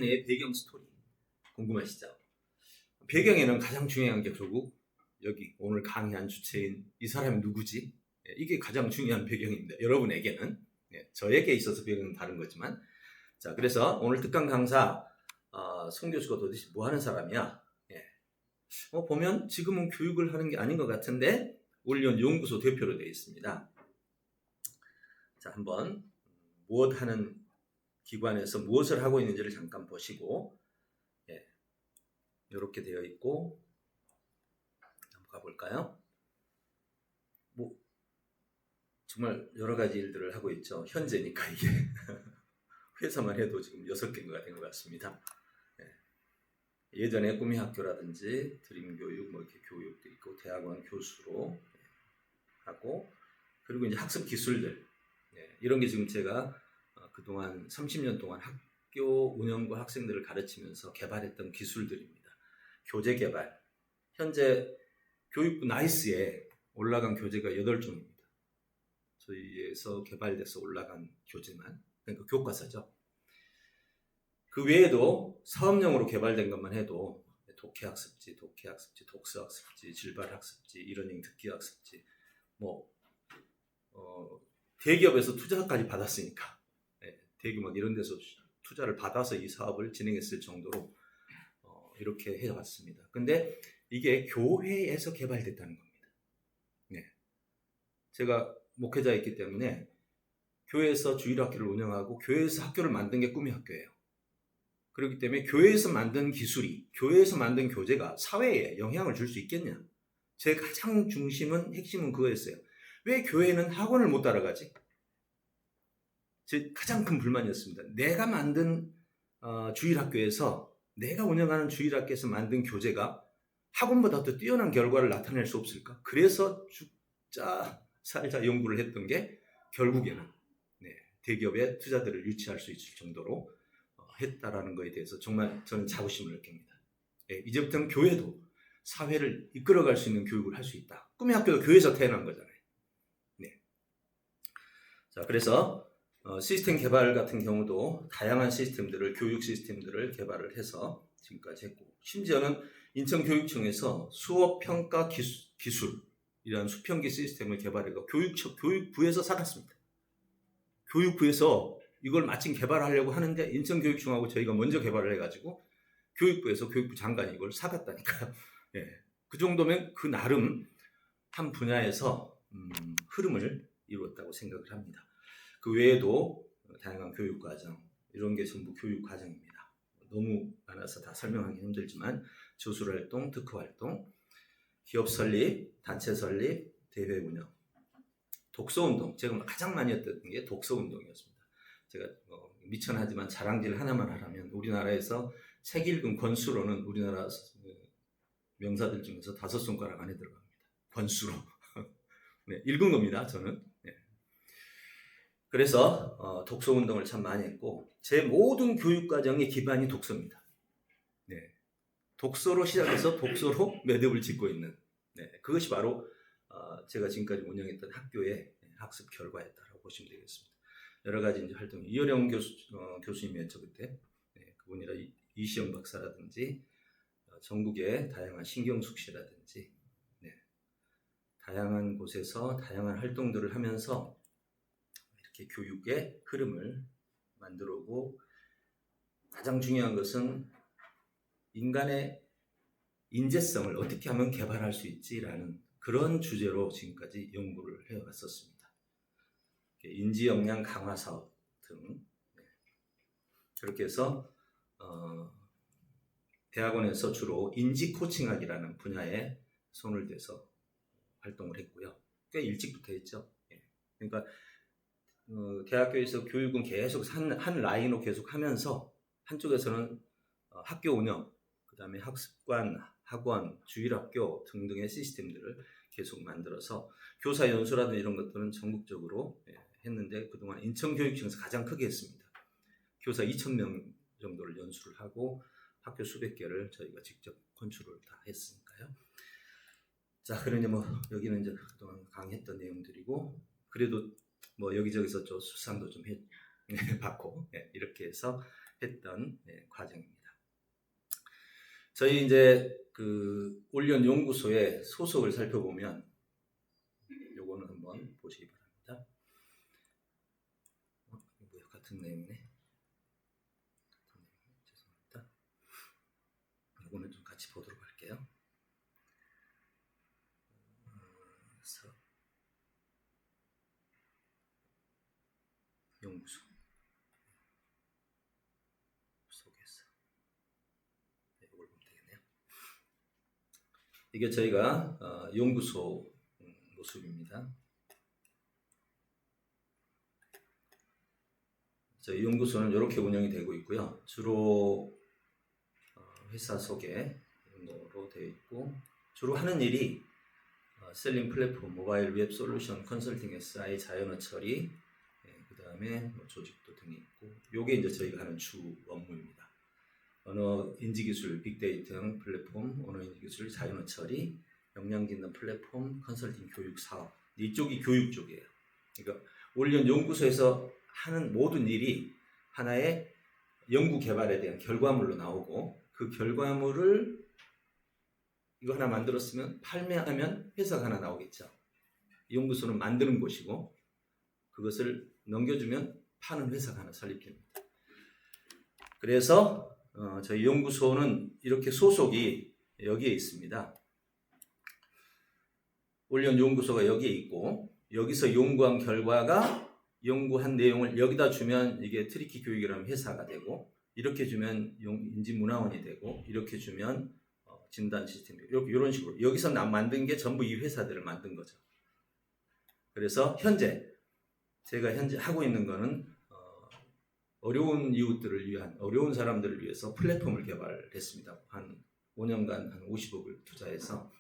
의 배경 스토리 궁금하시죠? 배경에는 가장 중요한 게 결국 여기 오늘 강의한 주체인 이 사람이 누구지? 이게 가장 중요한 배경입니다. 여러분에게는. 저에게 있어서 배경은 다른 거지만. 자, 그래서 오늘 특강 강사 송 교수가 도대체 뭐 하는 사람이야? 보면 지금은 교육을 하는 게 아닌 것 같은데 올리온 연구소 대표로 되어 있습니다. 자, 한번 무엇 하는 기관에서 무엇을 하고 있는지를 잠깐 보시고, 이렇게 되어 있고, 한번 가볼까요? 정말 여러 가지 일들을 하고 있죠. 현재니까 이게 회사만 해도 지금 6개가 된 것 같습니다. 예전에 꿈의 학교라든지 드림교육, 이렇게 교육도 있고, 대학원 교수로 하고, 그리고 이제 학습 기술들, 이런 게 지금 제가 그동안 30년 동안 학교 운영과 학생들을 가르치면서 개발했던 기술들입니다. 교재 개발. 현재 교육부 나이스에 올라간 교재가 8종입니다. 저희에서 개발돼서 올라간 교재만, 그러니까 교과서죠. 그 외에도 사업용으로 개발된 것만 해도 독해학습지, 독서학습지, 질발학습지, 이러닝 듣기학습지, 대기업에서 투자까지 받았으니까, 대기업 이런 데서 투자를 받아서 이 사업을 진행했을 정도로 이렇게 해왔습니다. 근데 이게 교회에서 개발됐다는 겁니다. 제가 목회자였기 때문에 교회에서 주일학교를 운영하고 교회에서 학교를 만든 게 꿈의 학교예요. 그렇기 때문에 교회에서 만든 기술이, 교회에서 만든 교재가 사회에 영향을 줄 수 있겠냐? 제 가장 핵심은 그거였어요. 왜 교회는 학원을 못 따라가지? 제 가장 큰 불만이었습니다. 내가 만든 주일학교에서, 내가 운영하는 주일학교에서 만든 교재가 학원보다 더 뛰어난 결과를 나타낼 수 없을까? 그래서 죽자 살자 연구를 했던 게 결국에는 대기업의 투자들을 유치할 수 있을 정도로 했다라는 것에 대해서 정말 저는 자부심을 느낍니다. 이제부터는 교회도 사회를 이끌어갈 수 있는 교육을 할 수 있다. 꿈의 학교도 교회에서 태어난 거잖아요. 자, 그래서 시스템 개발 같은 경우도 다양한 시스템들을, 교육 시스템들을 개발을 해서 지금까지 했고, 심지어는 인천교육청에서 수업평가 기술이라는 수평기 시스템을 개발해서 교육부에서 사갔습니다. 교육부에서 이걸 마침 개발하려고 하는데 인천교육청하고 저희가 먼저 개발을 해가지고 교육부에서 교육부 장관이 이걸 사갔다니까요. 그 정도면 그 나름 한 분야에서 흐름을 이루었다고 생각을 합니다. 그 외에도 다양한 교육과정, 이런 게 전부 교육과정입니다. 너무 많아서 다 설명하기 힘들지만 저술활동, 특허활동, 기업 설립, 단체 설립, 대회 운영, 독서운동. 제가 가장 많이 했던 게 독서운동이었습니다. 제가 미천하지만 자랑질 하나만 하라면 우리나라에서 책 읽은 권수로는 우리나라 명사들 중에서 5손가락 안에 들어갑니다. 권수로. 읽은 겁니다, 저는. 그래서 독서운동을 참 많이 했고, 제 모든 교육과정의 기반이 독서입니다. 독서로 시작해서 독서로 매듭을 짓고 있는, 그것이 바로 제가 지금까지 운영했던 학교의 학습 결과였다고 보시면 되겠습니다. 여러 가지 이제 활동, 이효령 교수님이었죠 그때. 그분이라 이시영 박사라든지 전국의 다양한 신경숙 씨라든지 다양한 곳에서 다양한 활동들을 하면서 이렇게 교육의 흐름을 만들고, 가장 중요한 것은 인간의 인재성을 어떻게 하면 개발할 수 있지라는 그런 주제로 지금까지 연구를 해왔었습니다. 인지 역량 강화 사업 등, 그렇게 해서 대학원에서 주로 인지 코칭학이라는 분야에 손을 대서 활동을 했고요. 꽤 일찍부터 했죠. 그러니까 대학교에서 교육은 계속 한 라인으로 계속 하면서 한쪽에서는 학교 운영, 그 다음에 학습관, 학원, 주일학교 등등의 시스템들을 계속 만들어서 교사 연수라든지 이런 것들은 전국적으로 했는데, 그동안 인천교육청에서 가장 크게 했습니다. 교사 2,000명 정도를 연수를 하고 학교 수백 개를 저희가 직접 건축을 다 했으니까요. 자, 그러니 여기는 이제 그동안 강의했던 내용들이고, 그래도 여기저기서 좀 수상도 좀 받고, 이렇게 해서 했던 과정입니다. 저희 이제 그 올리언 연구소의 소속을 살펴보면 요거는 한번 보시기 바랍니다. 같은 내용이네. 죄송합니다. 요거는 좀 같이 보도록 할게요. 연구소 속에서 이걸 보면 되겠네요. 이게 저희가 연구소 모습입니다. 저희 연구소는 이렇게 운영이 되고 있고요. 주로 회사 소개 정도로 되어 있고, 주로 하는 일이 셀링 플랫폼, 모바일 웹 솔루션, 컨설팅, SI, 자연어 처리, 그 다음에 뭐 조직도 등이 있고, 요게 이제 저희가 하는 주 업무입니다. 언어 인지기술, 빅데이터 플랫폼, 언어 인지기술, 자연어 처리, 역량짓는 플랫폼, 컨설팅 교육 사업, 이쪽이 교육 쪽이에요. 그러니까 올리언 연구소에서 하는 모든 일이 하나의 연구 개발에 대한 결과물로 나오고, 그 결과물을 이거 하나 만들었으면 판매하면 회사가 하나 나오겠죠. 연구소는 만드는 곳이고, 그것을 넘겨주면 파는 회사가 하나 설립됩니다. 그래서 저희 연구소는 이렇게 소속이 여기에 있습니다. 올리언 연구소가 여기에 있고, 여기서 연구한 결과가 연구한 내용을 여기다 주면 이게 트리키 교육이라는 회사가 되고, 이렇게 주면 인지문화원이 되고, 이렇게 주면 진단 시스템, 이런 식으로 여기서 만든 게 전부 이 회사들을 만든 거죠. 그래서 제가 현재 하고 있는 거는 어려운 이웃들을 위한, 어려운 사람들을 위해서 플랫폼을 개발했습니다. 한 5년간 한 50억을 투자해서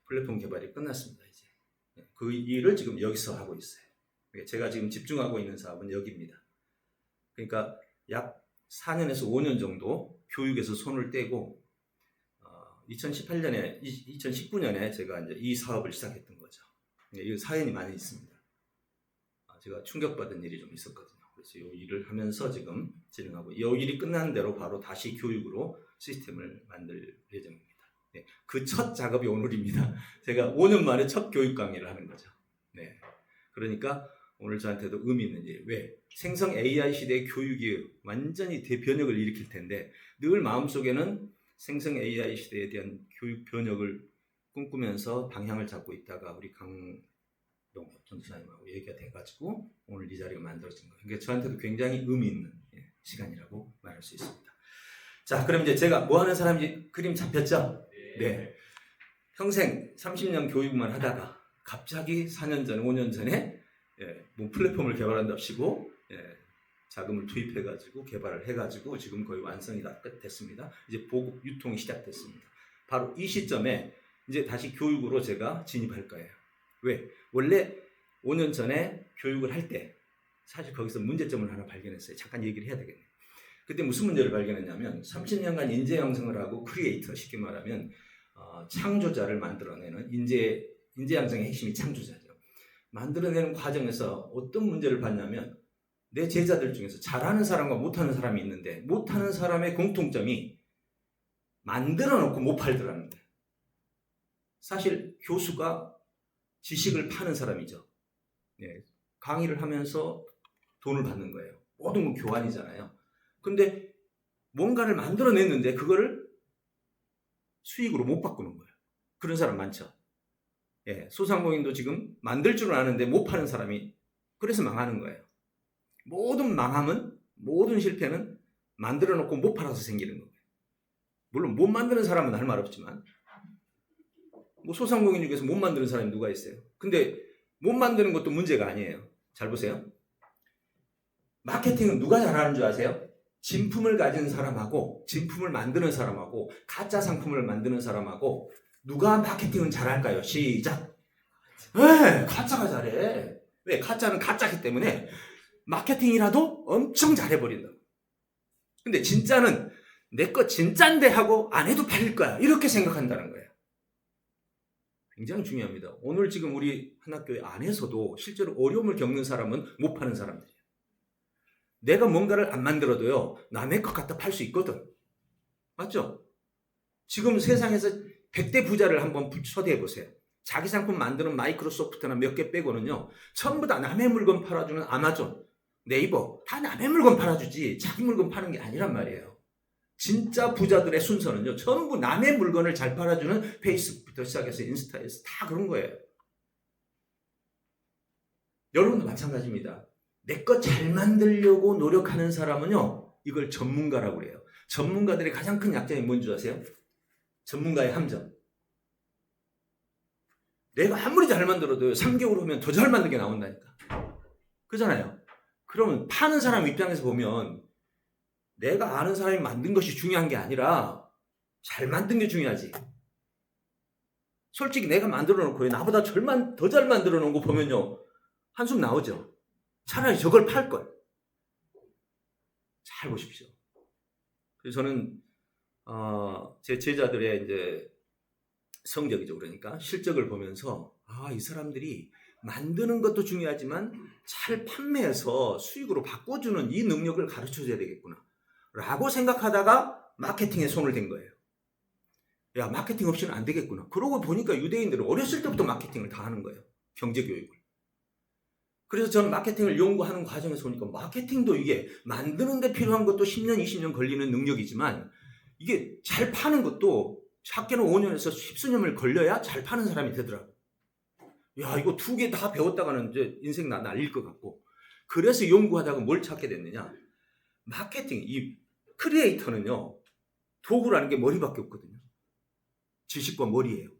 플랫폼 개발이 끝났습니다. 이제 그 일을 지금 여기서 하고 있어요. 제가 지금 집중하고 있는 사업은 여기입니다. 그러니까 약 4년에서 5년 정도 교육에서 손을 떼고 2019년에 제가 이제 이 사업을 시작했던 거죠. 이 사연이 많이 있습니다. 제가 충격받은 일이 좀 있었거든요. 그래서 이 일을 하면서 지금 진행하고, 이 일이 끝난 대로 바로 다시 교육으로 시스템을 만들 예정입니다. 네, 그 첫 작업이 오늘입니다. 제가 5년 만에 첫 교육 강의를 하는 거죠. 네, 그러니까 오늘 저한테도 의미 있는 일. 왜? 생성 AI 시대의 교육이 완전히 대변혁을 일으킬 텐데, 늘 마음속에는 생성 AI 시대에 대한 교육 변혁을 꿈꾸면서 방향을 잡고 있다가 우리 강동 전도사님하고 얘기가 돼가지고 오늘 이 자리가 만들어진 거예요. 그러니까 저한테도 굉장히 의미 있는 시간이라고 말할 수 있습니다. 자, 그럼 이제 제가 뭐 하는 사람인지 그림 잡혔죠? 네. 평생 30년 교육만 하다가 갑자기 4년 전에, 5년 전에 뭐 플랫폼을 개발한답시고 자금을 투입해가지고 개발을 해가지고 지금 거의 완성이 다 됐습니다. 이제 보급 유통이 시작됐습니다. 바로 이 시점에 이제 다시 교육으로 제가 진입할 거예요. 왜? 원래 5년 전에 교육을 할 때 사실 거기서 문제점을 하나 발견했어요. 잠깐 얘기를 해야 되겠네요. 그때 무슨 문제를 발견했냐면 30년간 인재 양성을 하고 크리에이터, 쉽게 말하면 창조자를 만들어내는 인재 양성의 핵심이 창조자죠. 만들어내는 과정에서 어떤 문제를 봤냐면, 내 제자들 중에서 잘하는 사람과 못하는 사람이 있는데 못하는 사람의 공통점이 만들어 놓고 못 팔더라는 거예요. 사실 교수가 지식을 파는 사람이죠. 네, 강의를 하면서 돈을 받는 거예요. 모든 건 교환이잖아요. 근데 뭔가를 만들어냈는데 그거를 수익으로 못 바꾸는 거예요. 그런 사람 많죠. 예, 소상공인도 지금 만들 줄 아는데 못 파는 사람이, 그래서 망하는 거예요. 모든 망함은, 모든 실패는 만들어 놓고 못 팔아서 생기는 거예요. 물론 못 만드는 사람은 할 말 없지만, 뭐 소상공인 중에서 못 만드는 사람이 누가 있어요? 근데 못 만드는 것도 문제가 아니에요. 잘 보세요. 마케팅은 누가 잘하는 줄 아세요? 진품을 가진 사람하고 진품을 만드는 사람하고 가짜 상품을 만드는 사람하고 누가 마케팅은 잘할까요? 시작. 네, 가짜가 잘해. 왜? 가짜는 가짜기 때문에 마케팅이라도 엄청 잘해버린다. 근데 진짜는 내 거 진짠데 하고 안 해도 팔릴 거야, 이렇게 생각한다는 거예요. 굉장히 중요합니다. 오늘 지금 우리 한학교회 안에서도 실제로 어려움을 겪는 사람은 못 파는 사람들이에요. 내가 뭔가를 안 만들어도요, 남의 것 갖다 팔 수 있거든. 맞죠? 지금 세상에서 100대 부자를 한번 초대해 보세요. 자기 상품 만드는 마이크로소프트나 몇 개 빼고는요, 전부 다 남의 물건 팔아주는 아마존, 네이버, 다 남의 물건 팔아주지 자기 물건 파는 게 아니란 말이에요. 진짜 부자들의 순서는요, 전부 남의 물건을 잘 팔아주는 페이스북부터 시작해서 인스타에서 다 그런 거예요. 여러분도 마찬가지입니다. 내 것 잘 만들려고 노력하는 사람은요, 이걸 전문가라고 그래요. 전문가들의 가장 큰 약점이 뭔지 아세요? 전문가의 함정. 내가 아무리 잘 만들어도 3개월 후면 더 잘 만든 게 나온다니까. 그잖아요. 그러면 파는 사람 입장에서 보면 내가 아는 사람이 만든 것이 중요한 게 아니라 잘 만든 게 중요하지. 솔직히 내가 만들어 놓고 나보다 더 잘 만들어 놓은 거 보면요, 한숨 나오죠. 차라리 저걸 팔걸. 잘 보십시오. 그래서 저는 제 제자들의 이제 성적이죠. 그러니까 실적을 보면서 이 사람들이 만드는 것도 중요하지만 잘 판매해서 수익으로 바꿔주는 이 능력을 가르쳐줘야 되겠구나 라고 생각하다가 마케팅에 손을 댄 거예요. 야, 마케팅 없이는 안 되겠구나. 그러고 보니까 유대인들은 어렸을 때부터 마케팅을 다 하는 거예요. 경제교육을. 그래서 저는 마케팅을 연구하는 과정에서 보니까 마케팅도 이게 만드는 데 필요한 것도 10년, 20년 걸리는 능력이지만 이게 잘 파는 것도 작게는 5년에서 10수년을 걸려야 잘 파는 사람이 되더라고요. 야, 이거 2개 다 배웠다가는 이제 인생 날릴 것 같고. 그래서 연구하다가 뭘 찾게 됐느냐. 마케팅, 이 크리에이터는요, 도구라는 게 머리밖에 없거든요. 지식과 머리예요.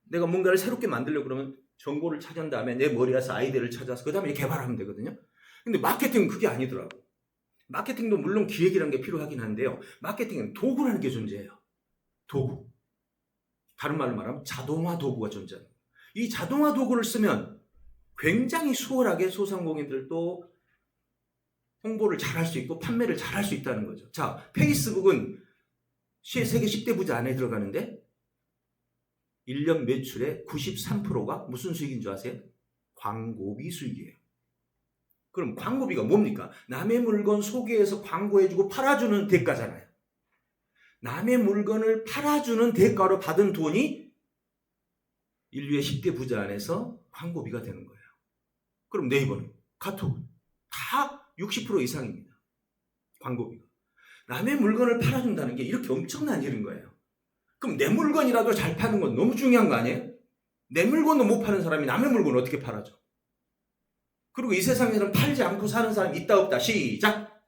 내가 뭔가를 새롭게 만들려고 그러면 정보를 찾은 다음에 내 머리에서 아이디어를 찾아서 그 다음에 개발하면 되거든요. 근데 마케팅은 그게 아니더라고요. 마케팅도 물론 기획이라는 게 필요하긴 한데요. 마케팅은 도구라는 게 존재해요. 도구. 다른 말로 말하면 자동화 도구가 존재합니다. 이 자동화 도구를 쓰면 굉장히 수월하게 소상공인들도 홍보를 잘할 수 있고 판매를 잘할 수 있다는 거죠. 자, 페이스북은 세계 10대 부자 안에 들어가는데 1년 매출의 93%가 무슨 수익인 줄 아세요? 광고비 수익이에요. 그럼 광고비가 뭡니까? 남의 물건 소개해서 광고해주고 팔아주는 대가잖아요. 남의 물건을 팔아주는 대가로 받은 돈이 인류의 10대 부자 안에서 광고비가 되는 거예요. 그럼 네이버는, 카톡은 다 60% 이상입니다. 광고비가. 남의 물건을 팔아준다는 게 이렇게 엄청난 일인 거예요. 그럼 내 물건이라도 잘 파는 건 너무 중요한 거 아니에요? 내 물건도 못 파는 사람이 남의 물건을 어떻게 팔아줘? 그리고 이 세상에는 팔지 않고 사는 사람이 있다 없다. 시작!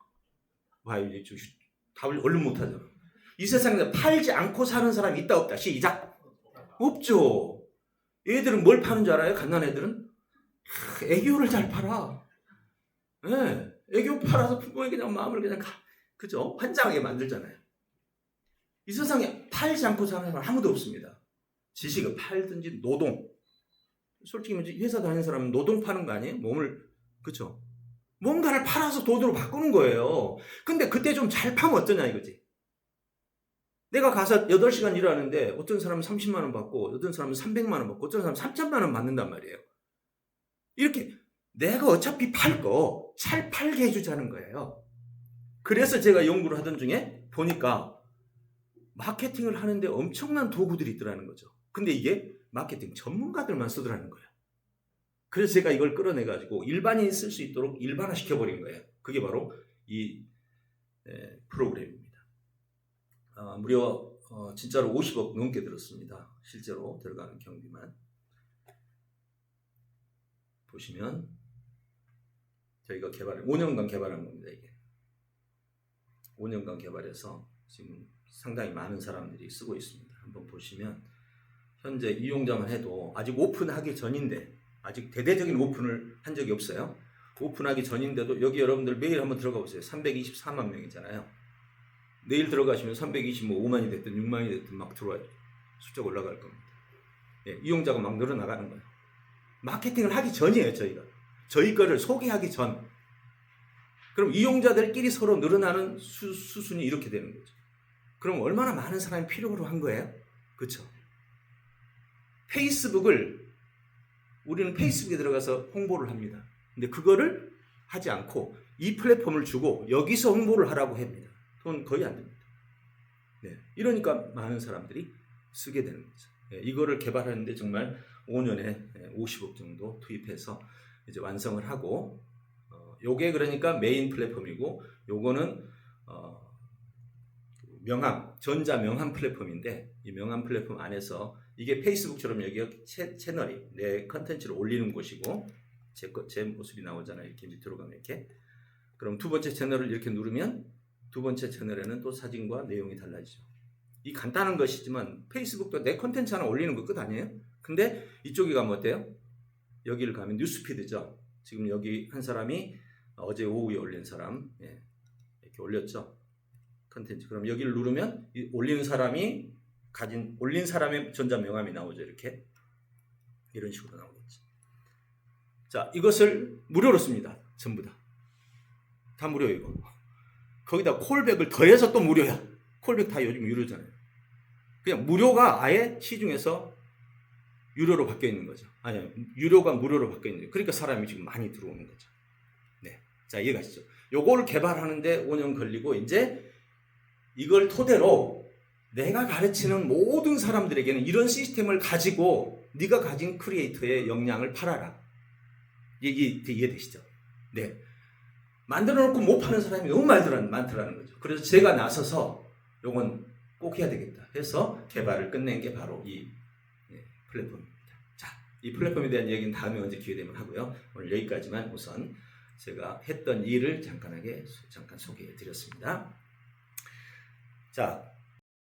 와, 이제 답을 얼른 못하잖아. 이 세상에서 팔지 않고 사는 사람이 있다 없다. 시작! 없죠. 얘들은 뭘 파는 줄 알아요? 갓난 애들은? 애교를 잘 팔아. 네, 애교 팔아서 부모의 그냥 마음을 그냥 그죠? 환장하게 만들잖아요. 이 세상에 팔지 않고 사는 사람 아무도 없습니다. 지식을 팔든지 노동. 솔직히 회사 다니는 사람은 노동 파는 거 아니에요? 몸을, 그쵸? 뭔가를 팔아서 돈으로 바꾸는 거예요. 근데 그때 좀 잘 파면 어떠냐 이거지. 내가 가서 8시간 일하는데 어떤 사람은 30만 원 받고 어떤 사람은 300만 원 받고 어떤 사람은 3천만 원 받는단 말이에요. 이렇게 내가 어차피 팔 거 잘 팔게 해주자는 거예요. 그래서 제가 연구를 하던 중에 보니까 마케팅을 하는데 엄청난 도구들이 있더라는 거죠. 근데 이게 마케팅 전문가들만 쓰더라는 거예요. 그래서 제가 이걸 끌어내가지고 일반인이 쓸 수 있도록 일반화 시켜버린 거예요. 그게 바로 이 프로그램입니다. 무려 진짜로 50억 넘게 들었습니다. 실제로 들어가는 경비만. 보시면 저희가 5년간 개발한 겁니다. 이게 5년간 개발해서 지금 상당히 많은 사람들이 쓰고 있습니다. 한번 보시면 현재 이용자만 해도 아직 오픈하기 전인데 아직 대대적인 오픈을 한 적이 없어요. 오픈하기 전인데도 여기 여러분들 매일 한번 들어가 보세요. 324만 명이잖아요. 내일 들어가시면 325만이 됐든 6만이 됐든 막 들어와요. 숫자가 올라갈 겁니다. 예, 이용자가 막 늘어나가는 거예요. 마케팅을 하기 전이에요. 저희 거를 소개하기 전. 그럼 이용자들끼리 서로 늘어나는 수순이 이렇게 되는 거죠. 그럼 얼마나 많은 사람이 필요로 한 거예요? 그렇죠? 우리는 페이스북에 들어가서 홍보를 합니다. 근데 그거를 하지 않고 이 플랫폼을 주고 여기서 홍보를 하라고 합니다. 돈 거의 안 됩니다. 네. 이러니까 많은 사람들이 쓰게 되는 거죠. 네. 이거를 개발하는데 정말 5년에 50억 정도 투입해서 이제 완성을 하고, 요게 그러니까 메인 플랫폼이고, 요거는 명함, 전자 명함 플랫폼인데, 이 명함 플랫폼 안에서 이게 페이스북처럼 여기가 채널이 내 컨텐츠를 올리는 곳이고, 제 모습이 나오잖아요. 이렇게 밑으로 가면 이렇게. 그럼 두 번째 채널을 이렇게 누르면 두 번째 채널에는 또 사진과 내용이 달라지죠. 이 간단한 것이지만 페이스북도 내 컨텐츠 하나 올리는 거 끝 아니에요? 근데 이쪽에 가면 어때요? 여기를 가면 뉴스피드죠. 지금 여기 한 사람이 어제 오후에 올린 사람, 이렇게 올렸죠. 컨텐츠. 그럼 여기를 누르면 이 올린 사람의 전자 명함이 나오죠. 이렇게. 이런 식으로 나오겠죠. 자, 이것을 무료로 씁니다. 전부 다. 다 무료 이거. 거기다 콜백을 더해서 또 무료야. 콜백 다 요즘 유료잖아요. 그냥 무료가 아예 시중에서 유료로 바뀌어 있는 거죠. 아니, 유료가 무료로 바뀌어 있는 거죠. 그러니까 사람이 지금 많이 들어오는 거죠. 네. 자, 이해가시죠? 요거를 개발하는데 5년 걸리고, 이제 이걸 토대로 내가 가르치는 모든 사람들에게는 이런 시스템을 가지고 네가 가진 크리에이터의 역량을 팔아라. 이해되시죠? 네. 만들어 놓고 못 파는 사람이 너무 많더라는 거죠. 그래서 제가 나서서 요건 꼭 해야 되겠다 해서 개발을 끝낸 게 바로 이 플랫폼입니다. 자, 이 플랫폼에 대한 얘기는 다음에 언제 기회 되면 하고요. 오늘 여기까지만 우선 제가 했던 일을 잠깐 소개해 드렸습니다. 자,